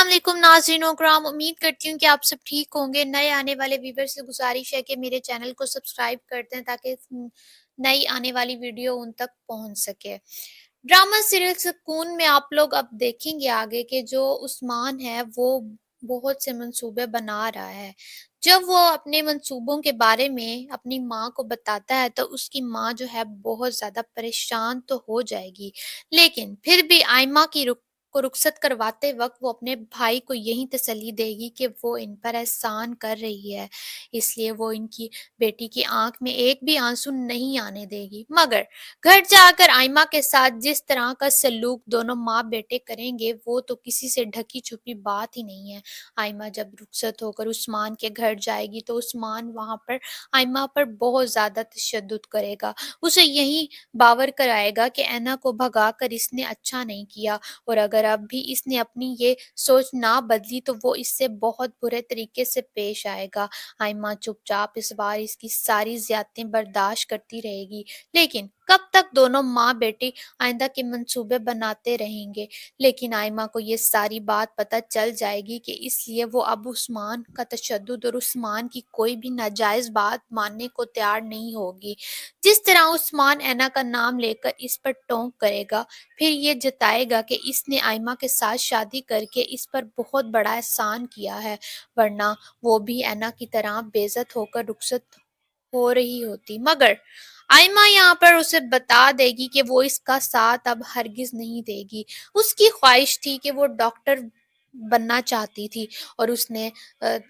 अस्सलाम वालेकुम नाज़रीन व किराम, उम्मीद करती हूँ कि आप सब ठीक होंगे। नए आने वाले व्यूअर्स से गुज़ारिश है कि मेरे चैनल को सब्सक्राइब कर दें ताकि नई आने वाली वीडियो उन तक पहुँच सके। ड्रामा सीरियल सुकून में आप लोग अब देखेंगे आगे कि जो उस्मान है वो बहुत से मंसूबे बना रहा है। जब वो अपने मंसूबों के बारे में अपनी माँ को बताता है तो उसकी माँ जो है बहुत ज़्यादा परेशान तो हो जाएगी। लेकिन फिर भी आयमा की रुखसत करवाते वक़्त वो अपने भाई को यही तसल्ली देगी कि वो इन पर एहसान कर रही है, इसलिए वो इनकी बेटी की आँख में एक भी आँसू नहीं आने देगी। मगर घर जाकर आयमा के साथ जिस तरह का सलूक दोनों माँ-बेटे करेंगे, वो तो किसी से ढकी-छुपी बात ही नहीं है। आयमा जब रुखसत होकर उस्मान के घर जाएगी, तो उस्मान वहाँ पर आयमा पर बहुत ज़्यादा तशद्दुद करेगा। उसे यही बावर कराएगा कि ऐना को भगाकर इसने अच्छा नहीं किया और अगर अब भी इसने अपनी ये सोच ना बदली, तो वो इससे बहुत बुरे तरीके से पेश आएगा। आयमा चुपचाप इस बार इसकी सारी ज़्यादतियाँ बर्दाश्त करती रहेगी। लेकिन कब तक दोनों माँ-बेटी आइंदा के मंसूबे बनाते रहेंगे। लेकिन आयमा को ये सारी बात पता चल जाएगी कि इसलिए वो अब उस्मान का तशद्दुद और उस्मान की कोई भी नाजायज़ बात मानने को तैयार नहीं होगी। जिस तरह उस्मान ऐना का नाम लेकर इस पर टोंक करेगा, फिर ये जताएगा कि इसने आयमा के साथ शादी करके इस पर बहुत बड़ा एहसान किया है, वरना वो भी ऐना की तरह बेइज्जत होकर रुखसत हो रही होती। मगर आयमा यहाँ पर उसे बता देगी कि वो इसका साथ अब हरगिज़ नहीं देगी। उसकी ख्वाहिश थी कि वो डॉक्टर बनना चाहती थी और उसने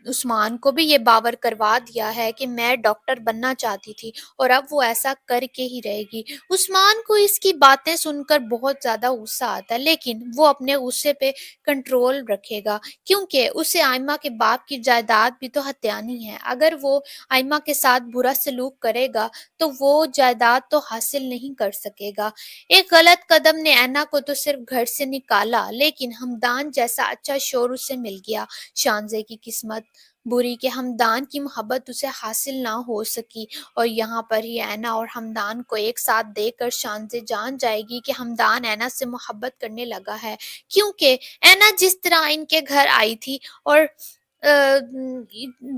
उस्मान को भी ये बावर करवा दिया है कि मैं डॉक्टर बनना चाहती थी और अब वो ऐसा करके ही रहेगी। उस्मान को इसकी बातें सुनकर बहुत ज़्यादा गुस्सा आता है, लेकिन वो अपने गुस्से पे कंट्रोल रखेगा क्योंकि उसे आयमा के बाप की जायदाद भी तो हथियानी है। अगर वो आयमा के साथ बुरा सलूक करेगा तो वो जायदाद तो हासिल नहीं कर सकेगा। एक गलत कदम ने ऐना को तो सिर्फ घर से निकाला, लेकिन हमदान जैसा अच्छा शौहर उसे मिल गया। शानज़े की किस्मत बुरी कि हमदान की मोहब्बत उसे हासिल ना हो सकी और यहाँ पर ही ऐना और हमदान को एक साथ देखकर शानज़े जान जाएगी कि हमदान ऐना से मोहब्बत करने लगा है, क्योंकि ऐना जिस तरह इनके घर आई थी और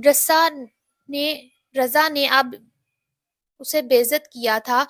रसा ने रज़ा ने अब उसे बेइज्जत किया था,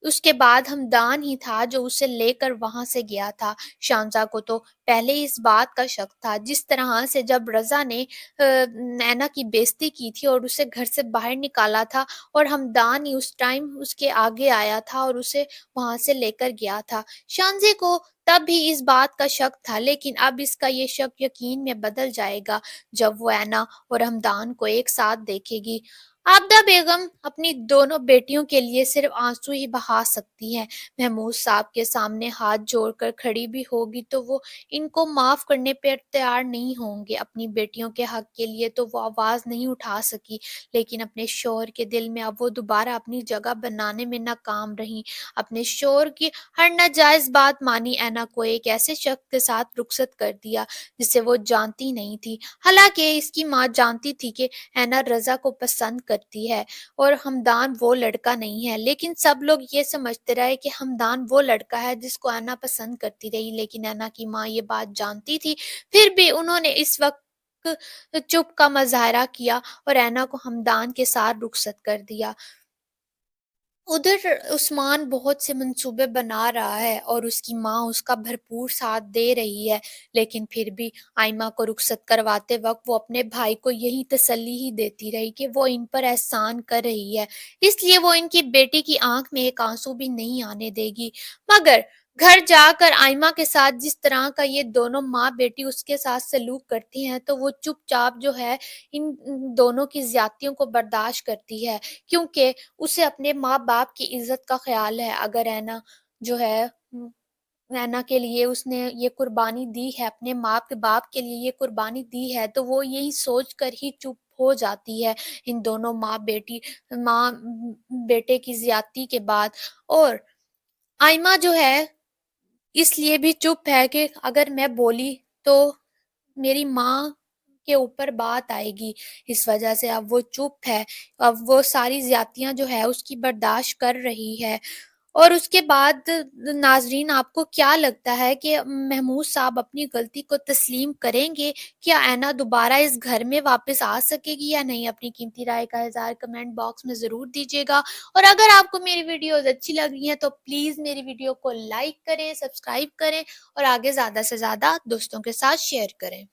उसके बाद हमदान ही था जो उसे लेकर वहाँ से गया था। शांजा को तो पहले ही इस बात का शक था, जिस तरह से जब रज़ा ने नैना की बेइज्जती की थी और उसे घर से बाहर निकाला था और हमदान ही उस टाइम उसके आगे आया था और उसे वहाँ से लेकर गया था। शांजे को तब भी इस बात का शक था, लेकिन अब इसका ये शक यकीन में बदल जाएगा जब वो ऐना और हमदान को एक साथ देखेगी। आबदा बेगम अपनी दोनों बेटियों के लिए सिर्फ आंसू ही बहा सकती हैं। महमूद साहब के सामने हाथ जोड़कर खड़ी भी होगी तो वो इनको माफ़ करने पर तैयार नहीं होंगे। अपनी बेटियों के हक के लिए तो वो आवाज़ नहीं उठा सकी, लेकिन अपने शौहर के दिल में अब वो दोबारा अपनी जगह बनाने में नाकाम रहीं। अपने शौहर की हर नाजायज़ बात मानी ऐना को एक ऐसे शख्स के साथ रुखसत कर दिया जिसे वो जानती नहीं थी। हालांकि इसकी माँ जानती थी कि ऐना रज़ा को पसंद करती है और हमदान वो लड़का नहीं है, लेकिन सब लोग ये समझते रहे कि हमदान वो लड़का है जिसको ऐना पसंद करती रही। लेकिन ऐना की माँ ये बात जानती थी, फिर भी उन्होंने इस वक्त चुप का मुजाहरा किया और ऐना को हमदान के साथ रुखसत कर दिया। उधर उस्मान बहुत से मंसूबे बना रहा है और उसकी माँ उसका भरपूर साथ दे रही है, लेकिन फिर भी आयमा को रुखसत करवाते वक्त वो अपने भाई को यही तसल्ली ही देती रही कि वो इन पर एहसान कर रही है, इसलिए वो इनकी बेटी की आंख में एक आंसू भी नहीं आने देगी। मगर घर जाकर आयमा के साथ जिस तरह का ये दोनों माँ बेटी उसके साथ सलूक करती हैं, तो वो चुपचाप जो है इन दोनों की ज्यादतियों को बर्दाश्त करती है, क्योंकि उसे अपने माँ-बाप की इज़्ज़त का ख़्याल है। अगर ऐना जो है नैना के लिए उसने ये कुर्बानी दी है, अपने माँ के बाप के लिए ये कुर्बानी दी है, तो वो यही सोच कर ही चुप हो जाती है इन दोनों माँ-बेटे की ज़्यादती के बाद। और आइमा जो है इसलिए भी चुप है कि अगर मैं बोली तो मेरी माँ के ऊपर बात आएगी, इस वजह से अब वो चुप है। अब वो सारी ज़्यादतियाँ जो है उसकी बर्दाश्त कर रही है اور اس کے بعد ناظرین آپ کو کیا لگتا ہے کہ محمود صاحب اپنی غلطی کو تسلیم کریں گے؟ کیا اینا دوبارہ اس گھر میں واپس آ سکے گی یا نہیں؟ اپنی قیمتی رائے کا اظہار کمنٹ باکس میں ضرور دیجیے گا، اور اگر آپ کو میری ویڈیوز اچھی لگ رہی ہیں تو پلیز میری ویڈیو کو لائک کریں، سبسکرائب کریں اور آگے زیادہ سے زیادہ دوستوں کے ساتھ شیئر کریں۔